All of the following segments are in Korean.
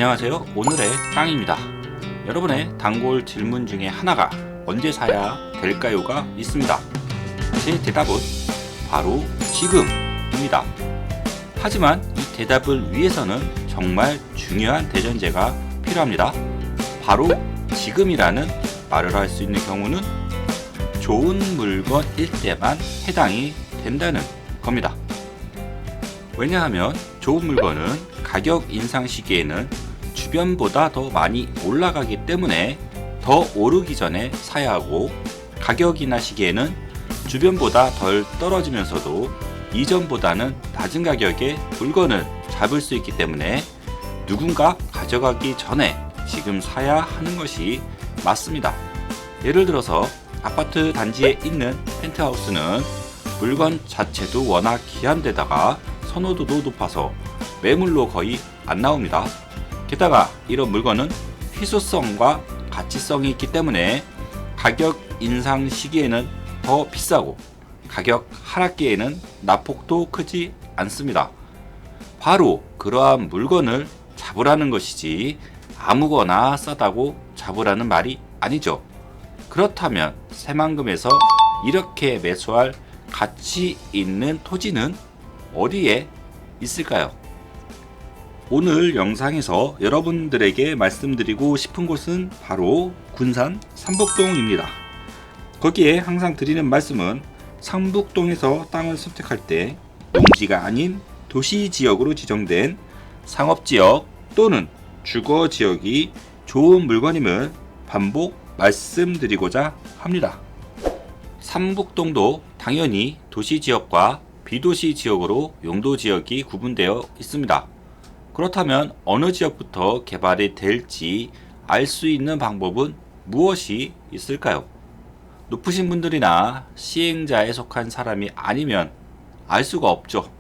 안녕하세요. 오늘의 땅입니다. 여러분의 단골 질문 중에 하나가 언제 사야 될까요가 있습니다. 제 대답은 바로 지금입니다. 하지만 이 대답을 위해서는 정말 중요한 대전제가 필요합니다. 바로 지금이라는 말을 할 수 있는 경우는 좋은 물건일 때만 해당이 된다는 겁니다. 왜냐하면 좋은 물건은 가격 인상 시기에는 주변보다 더 많이 올라가기 때문에 더 오르기 전에 사야 하고, 가격 인하 시기에는 주변보다 덜 떨어지면서도 이전보다는 낮은 가격에 물건을 잡을 수 있기 때문에 누군가 가져가기 전에 지금 사야 하는 것이 맞습니다. 예를 들어서 아파트 단지에 있는 펜트하우스는 물건 자체도 워낙 귀한 데다가 선호도도 높아서 매물로 거의 안 나옵니다. 게다가 이런 물건은 희소성과 가치성이 있기 때문에 가격 인상 시기에는 더 비싸고 가격 하락기에는 낙폭도 크지 않습니다. 바로 그러한 물건을 잡으라는 것이지 아무거나 싸다고 잡으라는 말이 아니죠. 그렇다면 새만금에서 이렇게 매수할 가치 있는 토지는 어디에 있을까요? 오늘 영상에서 여러분들에게 말씀드리고 싶은 곳은 바로 군산 삼북동입니다. 거기에 항상 드리는 말씀은 삼북동에서 땅을 선택할 때 농지가 아닌 도시지역으로 지정된 상업지역 또는 주거지역이 좋은 물건임을 반복 말씀드리고자 합니다. 삼북동도 당연히 도시지역과 비도시지역으로 용도지역이 구분되어 있습니다. 그렇다면 어느 지역부터 개발이 될지 알 수 있는 방법은 무엇이 있을까요? 높으신 분들이나 시행자에 속한 사람이 아니면 알 수가 없죠.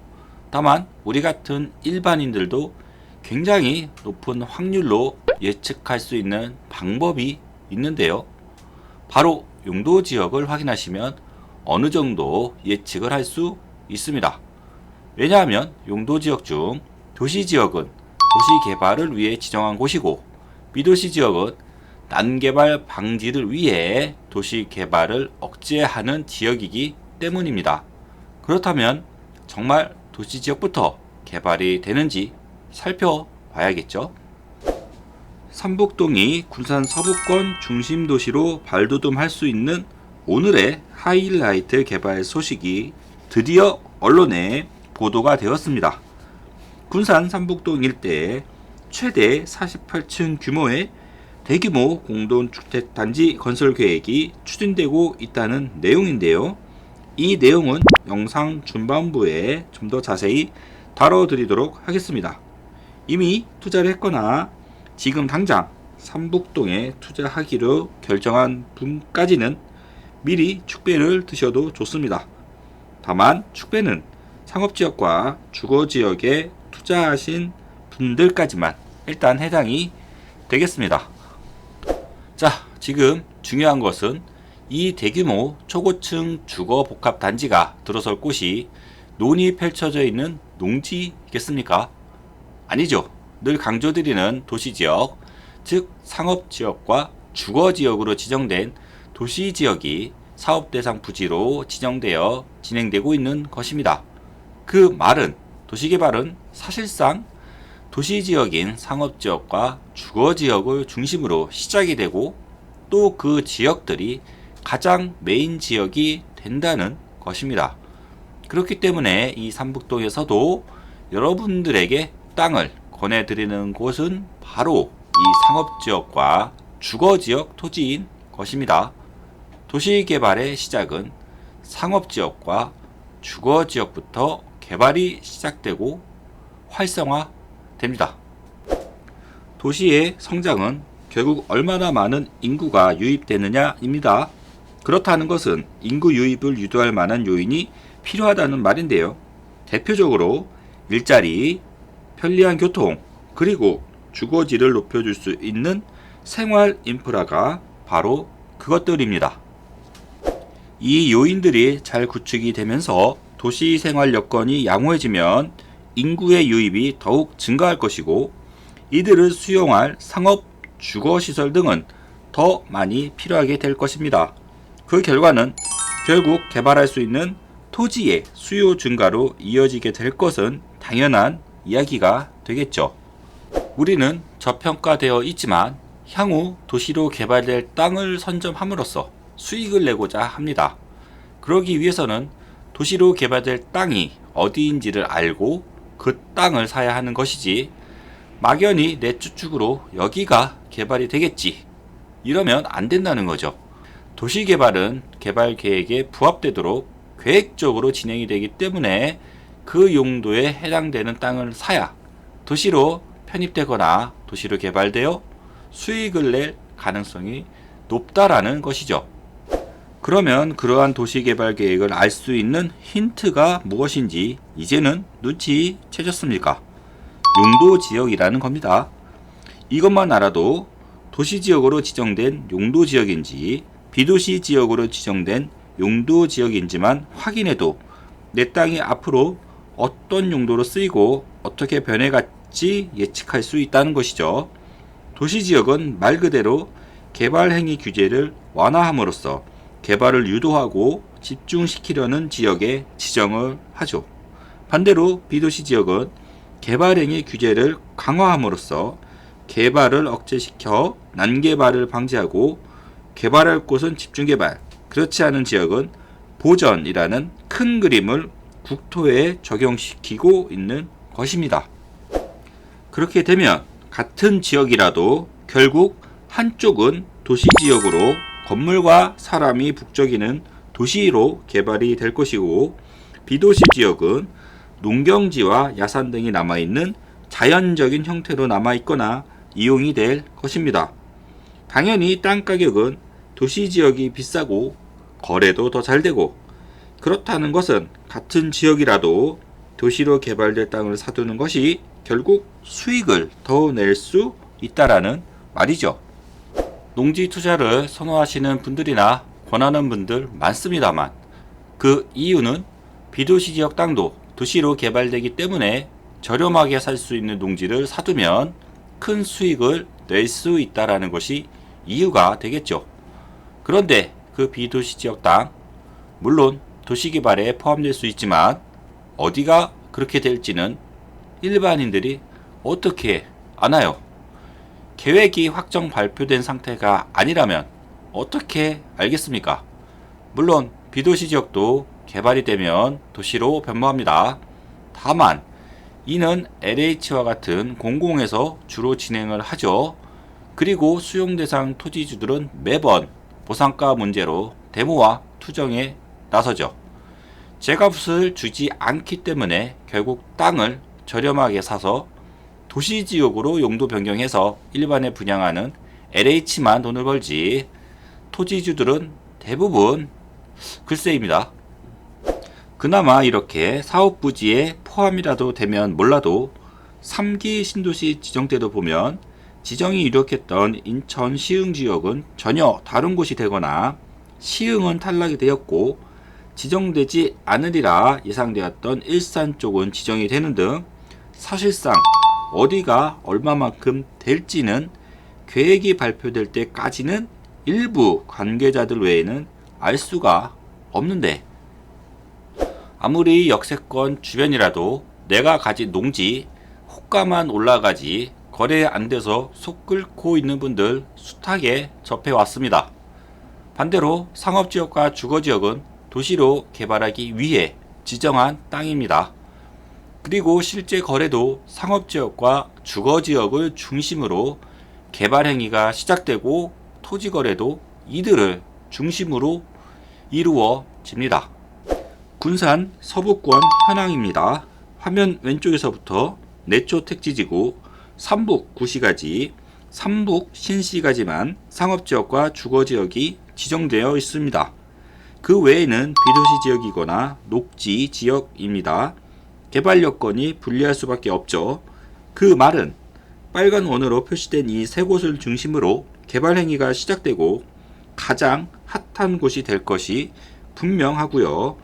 다만 우리 같은 일반인들도 굉장히 높은 확률로 예측할 수 있는 방법이 있는데요. 바로 용도지역을 확인하시면 어느 정도 예측을 할 수 있습니다. 왜냐하면 용도지역 중 도시지역은 도시개발을 위해 지정한 곳이고, 비도시지역은 난개발 방지를 위해 도시개발을 억제하는 지역이기 때문입니다. 그렇다면 정말 도시지역부터 개발이 되는지 살펴봐야겠죠. 삼북동이 군산 서부권 중심도시로 발돋움할 수 있는 오늘의 하이라이트 개발 소식이 드디어 언론에 보도가 되었습니다. 군산 삼북동 일대에 최대 48층 규모의 대규모 공동주택단지 건설 계획이 추진되고 있다는 내용인데요. 이 내용은 영상 중반부에 좀 더 자세히 다뤄드리도록 하겠습니다. 이미 투자를 했거나 지금 당장 삼북동에 투자하기로 결정한 분까지는 미리 축배를 드셔도 좋습니다. 다만 축배는 상업지역과 주거지역에 투자하신 분들까지만 일단 해당이 되겠습니다. 자, 지금 중요한 것은 이 대규모 초고층 주거복합단지가 들어설 곳이 논이 펼쳐져 있는 농지겠습니까? 아니죠. 늘 강조드리는 도시지역, 즉 상업지역과 주거지역으로 지정된 도시지역이 사업대상 부지로 지정되어 진행되고 있는 것입니다. 그 말은 도시개발은 사실상 도시지역인 상업지역과 주거지역을 중심으로 시작이 되고, 또 그 지역들이 가장 메인 지역이 된다는 것입니다. 그렇기 때문에 이 삼북동에서도 여러분들에게 땅을 권해드리는 곳은 바로 이 상업지역과 주거지역 토지인 것입니다. 도시개발의 시작은 상업지역과 주거지역부터 개발이 시작되고 활성화됩니다. 도시의 성장은 결국 얼마나 많은 인구가 유입되느냐입니다. 그렇다는 것은 인구 유입을 유도할 만한 요인이 필요하다는 말인데요. 대표적으로 일자리, 편리한 교통, 그리고 주거지를 높여줄 수 있는 생활 인프라가 바로 그것들입니다. 이 요인들이 잘 구축이 되면서 도시 생활 여건이 양호해지면 인구의 유입이 더욱 증가할 것이고, 이들을 수용할 상업, 주거시설 등은 더 많이 필요하게 될 것입니다. 그 결과는 결국 개발할 수 있는 토지의 수요 증가로 이어지게 될 것은 당연한 이야기가 되겠죠. 우리는 저평가되어 있지만 향후 도시로 개발될 땅을 선점함으로써 수익을 내고자 합니다. 그러기 위해서는 도시로 개발될 땅이 어디인지를 알고 그 땅을 사야 하는 것이지, 막연히 내 추측으로 여기가 개발이 되겠지 이러면 안 된다는 거죠. 도시개발은 개발 계획에 부합되도록 계획적으로 진행이 되기 때문에 그 용도에 해당되는 땅을 사야 도시로 편입되거나 도시로 개발되어 수익을 낼 가능성이 높다라는 것이죠. 그러면 그러한 도시개발 계획을 알 수 있는 힌트가 무엇인지 이제는 눈치채셨습니까? 용도지역이라는 겁니다. 이것만 알아도 도시지역으로 지정된 용도지역인지 비도시지역으로 지정된 용도지역인지만 확인해도 내 땅이 앞으로 어떤 용도로 쓰이고 어떻게 변해갈지 예측할 수 있다는 것이죠. 도시지역은 말 그대로 개발행위 규제를 완화함으로써 개발을 유도하고 집중시키려는 지역에 지정을 하죠. 반대로 비도시지역은 개발행위 규제를 강화함으로써 개발을 억제시켜 난개발을 방지하고 개발할 곳은 집중개발, 그렇지 않은 지역은 보전이라는 큰 그림을 국토에 적용시키고 있는 것입니다. 그렇게 되면 같은 지역이라도 결국 한쪽은 도시지역으로 건물과 사람이 북적이는 도시로 개발이 될 것이고, 비도시 지역은 농경지와 야산 등이 남아있는 자연적인 형태로 남아있거나 이용이 될 것입니다. 당연히 땅 가격은 도시지역이 비싸고 거래도 더 잘 되고, 그렇다는 것은 같은 지역이라도 도시로 개발될 땅을 사두는 것이 결국 수익을 더 낼 수 있다라는 말이죠. 농지 투자를 선호하시는 분들이나 권하는 분들 많습니다만, 그 이유는 비도시 지역 땅도 도시로 개발되기 때문에 저렴하게 살 수 있는 농지를 사두면 큰 수익을 낼 수 있다라는 것이 이유가 되겠죠. 그런데 그 비도시 지역 땅, 물론 도시개발에 포함될 수 있지만 어디가 그렇게 될지는 일반인들이 어떻게 아나요? 계획이 확정 발표된 상태가 아니라면 어떻게 알겠습니까? 물론 비도시 지역도 개발이 되면 도시로 변모합니다. 다만 이는 LH와 같은 공공에서 주로 진행을 하죠. 그리고 수용 대상 토지주들은 매번 보상가 문제로 데모와 투정에 나서죠. 제값을 주지 않기 때문에 결국 땅을 저렴하게 사서 도시지역으로 용도 변경해서 일반에 분양하는 LH만 돈을 벌지, 토지주들은 대부분 글쎄입니다. 그나마 이렇게 사업부지에 포함이라도 되면 몰라도 3기 신도시 지정 때도 보면 지정이 유력했던 인천 시흥 지역은 전혀 다른 곳이 되거나 시흥은 탈락이 되었고 지정되지 않으리라 예상되었던 일산 쪽은 지정이 되는 등 사실상 어디가 얼마만큼 될지는 계획이 발표될 때까지는 일부 관계자들 외에는 알 수가 없는데, 아무리 역세권 주변이라도 내가 가진 농지 호가만 올라가지 거래 안 돼서 속 끓고 있는 분들 숱하게 접해왔습니다. 반대로 상업지역과 주거지역은 도시로 개발하기 위해 지정한 땅입니다. 그리고 실제 거래도 상업지역과 주거지역을 중심으로 개발 행위가 시작되고 토지 거래도 이들을 중심으로 이루어집니다. 군산 서북권 현황입니다. 화면 왼쪽에서부터 내초 택지지구 삼북 구시가지, 삼북 신시가지만 상업지역과 주거지역이 지정되어 있습니다. 그 외에는 비도시 지역이거나 녹지 지역입니다. 개발 여건이 불리할 수밖에 없죠. 그 말은 빨간 원으로 표시된 이 세 곳을 중심으로 개발 행위가 시작되고 가장 핫한 곳이 될 것이 분명하고요.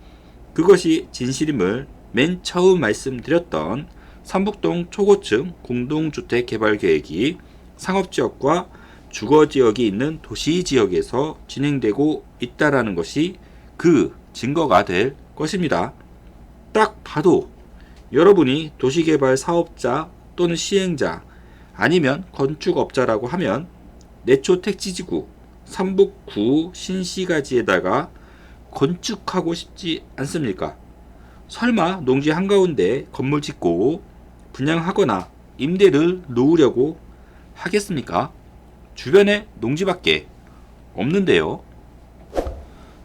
그것이 진실임을 맨 처음 말씀드렸던 삼북동 초고층 공동주택 개발 계획이 상업지역과 주거지역이 있는 도시지역에서 진행되고 있다라는 것이 그 증거가 될 것입니다. 딱 봐도 여러분이 도시개발 사업자 또는 시행자 아니면 건축업자라고 하면 내초 택지지구 삼북구 신시가지에다가 건축하고 싶지 않습니까? 설마 농지 한가운데 건물 짓고 분양하거나 임대를 놓으려고 하겠습니까? 주변에 농지밖에 없는데요.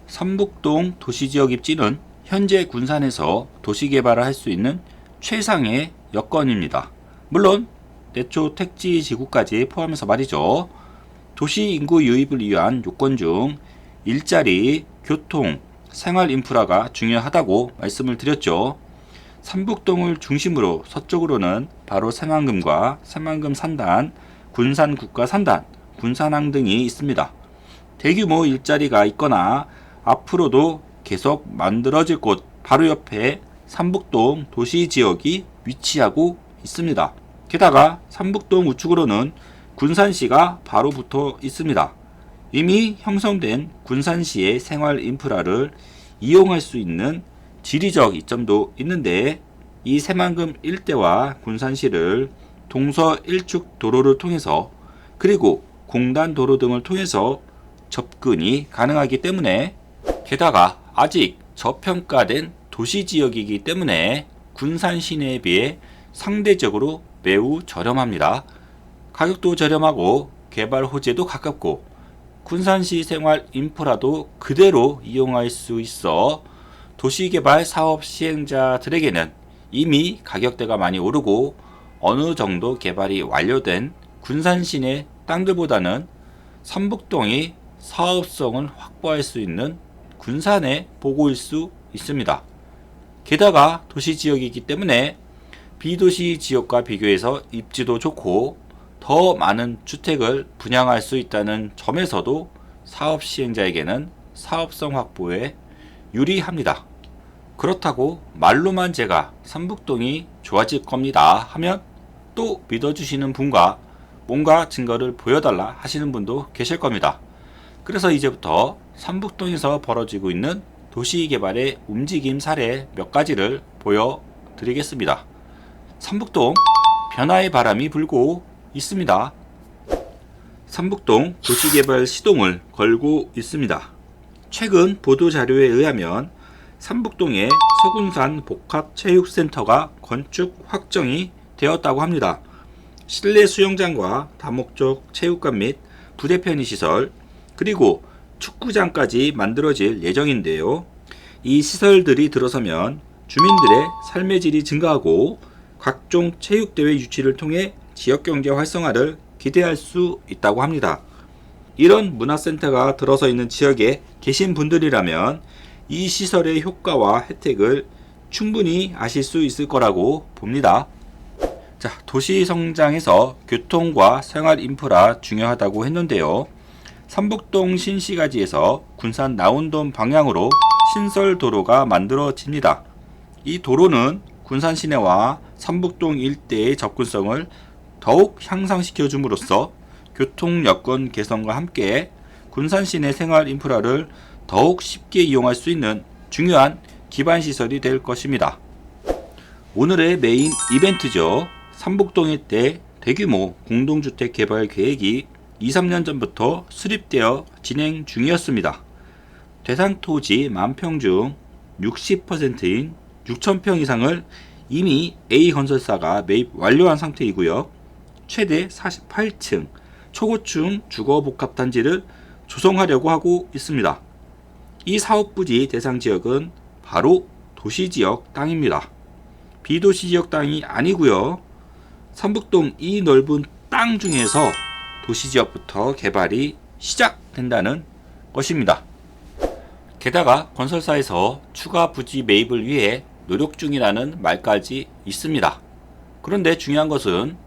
삼북동 도시지역 입지는 현재 군산에서 도시개발을 할 수 있는 최상의 여건입니다. 물론 내초 택지 지구까지 포함해서 말이죠. 도시 인구 유입을 위한 요건 중 일자리, 교통, 생활 인프라가 중요하다고 말씀을 드렸죠. 삼북동을 중심으로 서쪽으로는 바로 새만금과 새만금 산단, 군산 국가 산단, 군산항 등이 있습니다. 대규모 일자리가 있거나 앞으로도 계속 만들어질 곳 바로 옆에 삼북동 도시지역이 위치하고 있습니다. 게다가 삼북동 우측으로는 군산시가 바로 붙어 있습니다. 이미 형성된 군산시의 생활 인프라를 이용할 수 있는 지리적 이점도 있는데 이 새만금 일대와 군산시를 동서 1축 도로를 통해서 그리고 공단 도로 등을 통해서 접근이 가능하기 때문에 게다가 아직 저평가된 도시지역이기 때문에 군산 시내에 비해 상대적으로 매우 저렴합니다. 가격도 저렴하고 개발 호재도 가깝고 군산시 생활 인프라도 그대로 이용할 수 있어 도시개발 사업 시행자들에게는 이미 가격대가 많이 오르고 어느 정도 개발이 완료된 군산 시내 땅들보다는 삼북동이 사업성을 확보할 수 있는 군산의 보고일 수 있습니다. 게다가 도시지역이기 때문에 비도시 지역과 비교해서 입지도 좋고 더 많은 주택을 분양할 수 있다는 점에서도 사업 시행자에게는 사업성 확보에 유리합니다. 그렇다고 말로만 제가 삼북동이 좋아질 겁니다 하면 또 믿어주시는 분과 뭔가 증거를 보여달라 하시는 분도 계실 겁니다. 그래서 이제부터 삼북동에서 벌어지고 있는 도시개발의 움직임 사례 몇 가지를 보여드리겠습니다. 삼북동 변화의 바람이 불고 있습니다. 삼북동 도시개발 시동을 걸고 있습니다. 최근 보도자료에 의하면 삼북동에 서군산 복합체육센터가 건축 확정이 되었다고 합니다. 실내 수영장과 다목적 체육관 및 부대 편의시설 그리고 축구장까지 만들어질 예정인데요. 이 시설들이 들어서면 주민들의 삶의 질이 증가하고 각종 체육대회 유치를 통해 지역경제 활성화를 기대할 수 있다고 합니다. 이런 문화센터가 들어서 있는 지역에 계신 분들이라면 이 시설의 효과와 혜택을 충분히 아실 수 있을 거라고 봅니다. 자, 도시 성장에서 교통과 생활 인프라 중요하다고 했는데요. 삼북동 신시가지에서 군산 나운동 방향으로 신설 도로가 만들어집니다. 이 도로는 군산 시내와 삼북동 일대의 접근성을 더욱 향상시켜 줌으로써 교통 여건 개선과 함께 군산 시내 생활 인프라를 더욱 쉽게 이용할 수 있는 중요한 기반 시설이 될 것입니다. 오늘의 메인 이벤트죠. 삼북동 일대 대규모 공동주택 개발 계획이 2-3년 전부터 수립되어 진행 중이었습니다. 대상 토지 만평 중 60%인 6,000평 이상을 이미 A건설사가 매입 완료한 상태이고요. 최대 48층 초고층 주거복합단지를 조성하려고 하고 있습니다. 이 사업부지 대상 지역은 바로 도시지역 땅입니다. 비도시지역 땅이 아니고요. 삼북동 이 넓은 땅 중에서 도시지역부터 개발이 시작된다는 것입니다. 게다가 건설사에서 추가 부지 매입을 위해 노력 중이라는 말까지 있습니다. 그런데 중요한 것은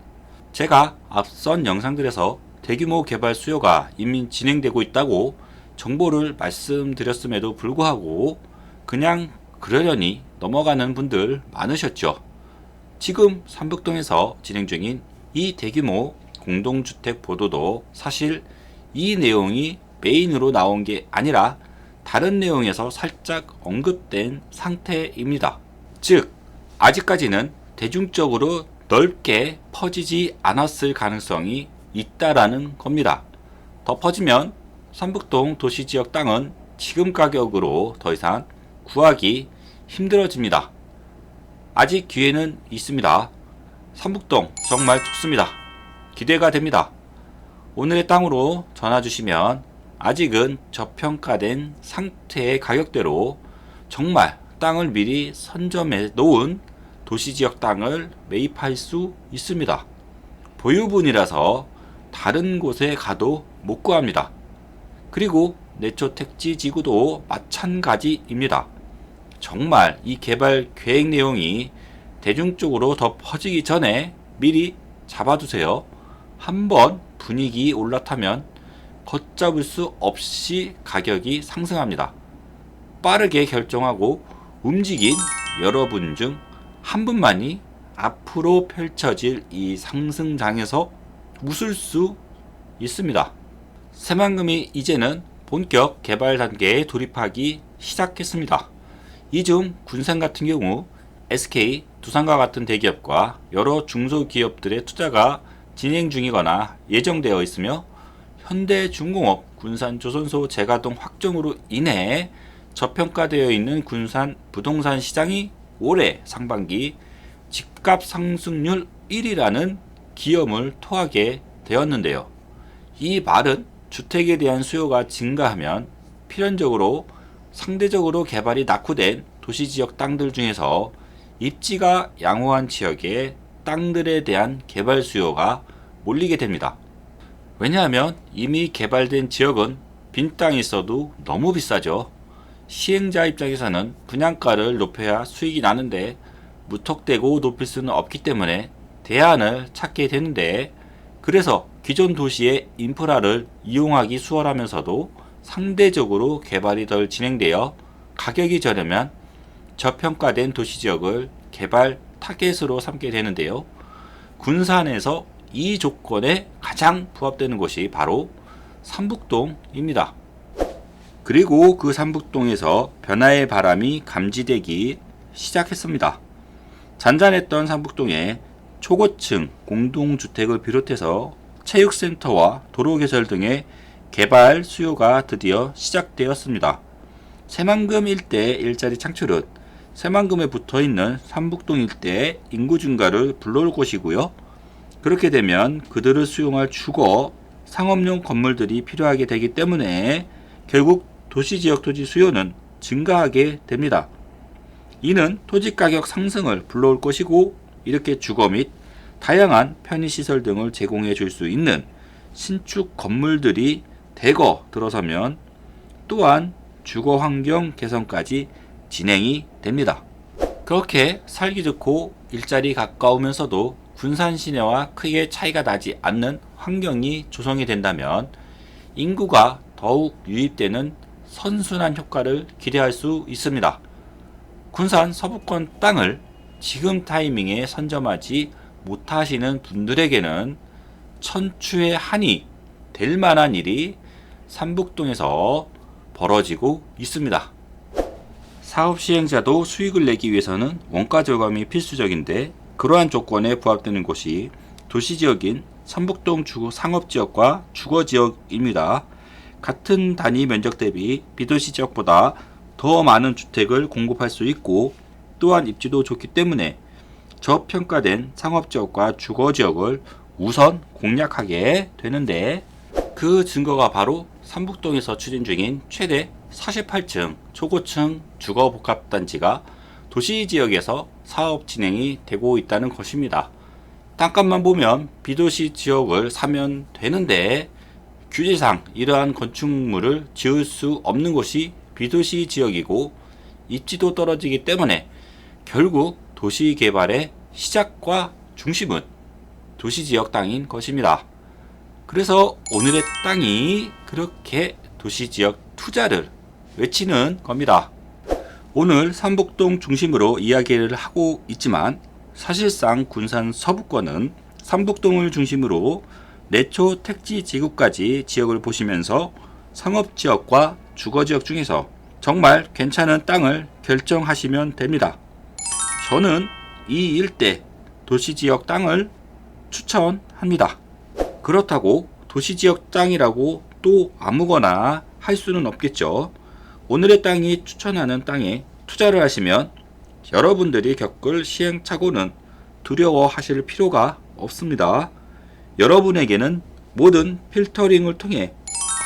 제가 앞선 영상들에서 대규모 개발 수요가 이미 진행되고 있다고 정보를 말씀드렸음에도 불구하고 그냥 그러려니 넘어가는 분들 많으셨죠. 지금 삼북동에서 진행 중인 이 대규모 공동주택 보도도 사실 이 내용이 메인으로 나온 게 아니라 다른 내용에서 살짝 언급된 상태입니다. 즉, 아직까지는 대중적으로 넓게 퍼지지 않았을 가능성이 있다라는 겁니다. 더 퍼지면 삼북동 도시지역 땅은 지금 가격으로 더 이상 구하기 힘들어집니다. 아직 기회는 있습니다. 삼북동 정말 좋습니다. 기대가 됩니다. 오늘의 땅으로 전화 주시면 아직은 저평가된 상태의 가격대로 정말 땅을 미리 선점해 놓은 도시지역 땅을 매입할 수 있습니다. 보유분이라서 다른 곳에 가도 못 구합니다. 그리고 내초 택지 지구도 마찬가지입니다. 정말 이 개발 계획 내용이 대중적으로 더 퍼지기 전에 미리 잡아두세요. 한번 분위기 올라타면 걷잡을 수 없이 가격이 상승합니다. 빠르게 결정하고 움직인 여러분 중 한 분만이 앞으로 펼쳐질 이 상승장에서 웃을 수 있습니다. 새만금이 이제는 본격 개발 단계에 돌입하기 시작했습니다. 이 중 군산 같은 경우 SK, 두산과 같은 대기업과 여러 중소기업들의 투자가 진행 중이거나 예정되어 있으며 현대중공업 군산조선소 재가동 확정으로 인해 저평가되어 있는 군산 부동산 시장이 올해 상반기 집값 상승률 1위라는 기염을 토하게 되었는데요. 이 말은 주택에 대한 수요가 증가하면 필연적으로 상대적으로 개발이 낙후된 도시지역 땅들 중에서 입지가 양호한 지역의 땅들에 대한 개발 수요가 몰리게 됩니다. 왜냐하면 이미 개발된 지역은 빈 땅이 있어도 너무 비싸죠. 시행자 입장에서는 분양가를 높여야 수익이 나는데 무턱대고 높일 수는 없기 때문에 대안을 찾게 되는데, 그래서 기존 도시의 인프라를 이용하기 수월하면서도 상대적으로 개발이 덜 진행되어 가격이 저렴한 저평가된 도시지역을 개발 타겟으로 삼게 되는데요. 군산에서 이 조건에 가장 부합되는 곳이 바로 삼북동입니다. 그리고 그 삼북동에서 변화의 바람이 감지되기 시작했습니다. 잔잔했던 삼북동에 초고층 공동주택을 비롯해서 체육센터와 도로개설 등의 개발 수요가 드디어 시작되었습니다. 새만금 일대 일자리 창출은 새만금에 붙어있는 삼북동 일대의 인구 증가를 불러올 것이고요. 그렇게 되면 그들을 수용할 주거, 상업용 건물들이 필요하게 되기 때문에 결국 도시지역 토지 수요는 증가하게 됩니다. 이는 토지가격 상승을 불러올 것이고, 이렇게 주거 및 다양한 편의시설 등을 제공해 줄 수 있는 신축 건물들이 대거 들어서면 또한 주거 환경 개선까지 진행이 됩니다. 그렇게 살기 좋고 일자리 가까우면서도 군산 시내와 크게 차이가 나지 않는 환경이 조성이 된다면 인구가 더욱 유입되는 선순환 효과를 기대할 수 있습니다. 군산 서부권 땅을 지금 타이밍에 선점하지 못하시는 분들에게는 천추의 한이 될 만한 일이 삼북동에서 벌어지고 있습니다. 사업 시행자도 수익을 내기 위해서는 원가 절감이 필수적인데, 그러한 조건에 부합되는 곳이 도시지역인 삼북동 상업지역과 주거지역입니다. 같은 단위 면적 대비 비도시 지역보다 더 많은 주택을 공급할 수 있고, 또한 입지도 좋기 때문에 저평가된 상업지역과 주거지역을 우선 공략하게 되는데, 그 증거가 바로 삼북동에서 추진 중인 최대 48층 초고층 주거복합단지가 도시지역에서 사업 진행이 되고 있다는 것입니다. 땅값만 보면 비도시 지역을 사면 되는데, 규제상 이러한 건축물을 지을 수 없는 곳이 비도시 지역이고 입지도 떨어지기 때문에 결국 도시 개발의 시작과 중심은 도시지역 땅인 것입니다. 그래서 오늘의 땅이 그렇게 도시지역 투자를 외치는 겁니다. 오늘 삼북동 중심으로 이야기를 하고 있지만 사실상 군산 서부권은 삼북동을 중심으로 내초 택지 지구까지 지역을 보시면서 상업지역과 주거지역 중에서 정말 괜찮은 땅을 결정하시면 됩니다. 저는 이 일대 도시지역 땅을 추천합니다. 그렇다고 도시지역 땅이라고 또 아무거나 할 수는 없겠죠. 오늘의 땅이 추천하는 땅에 투자를 하시면 여러분들이 겪을 시행착오는 두려워하실 필요가 없습니다. 여러분에게는 모든 필터링을 통해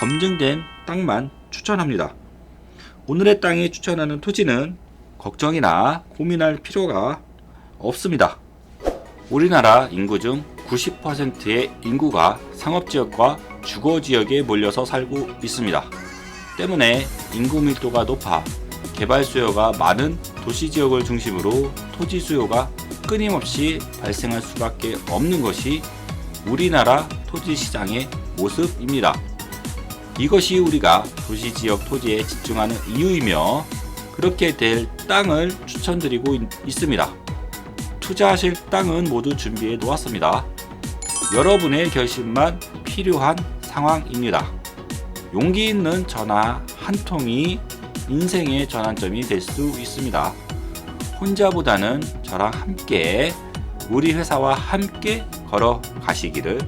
검증된 땅만 추천합니다. 오늘의 땅이 추천하는 토지는 걱정이나 고민할 필요가 없습니다. 우리나라 인구 중 90%의 인구가 상업지역과 주거지역에 몰려서 살고 있습니다. 때문에 인구 밀도가 높아 개발 수요가 많은 도시지역을 중심으로 토지 수요가 끊임없이 발생할 수밖에 없는 것이 우리나라 토지 시장의 모습입니다. 이것이 우리가 도시지역 토지에 집중하는 이유이며 그렇게 될 땅을 추천드리고 있습니다. 투자하실 땅은 모두 준비해 놓았습니다. 여러분의 결심만 필요한 상황입니다. 용기 있는 전화 한 통이 인생의 전환점이 될 수 있습니다. 혼자보다는 저랑 함께 우리 회사와 함께 걸어 가시기를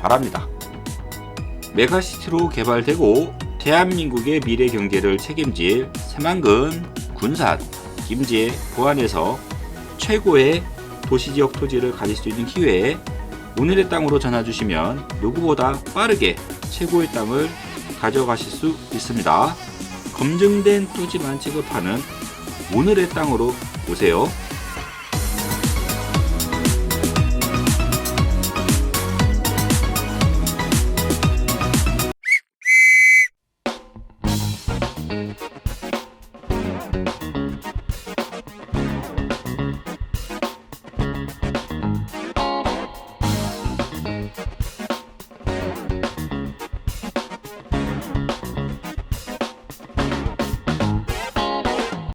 바랍니다. 메가시티로 개발되고 대한민국의 미래 경제를 책임질 새만금, 군산, 김제, 보안에서 최고의 도시지역 토지를 가질 수 있는 기회에 오늘의 땅으로 전화 주시면 누구보다 빠르게 최고의 땅을 가져가실 수 있습니다. 검증된 토지만 취급하는 오늘의 땅으로 오세요.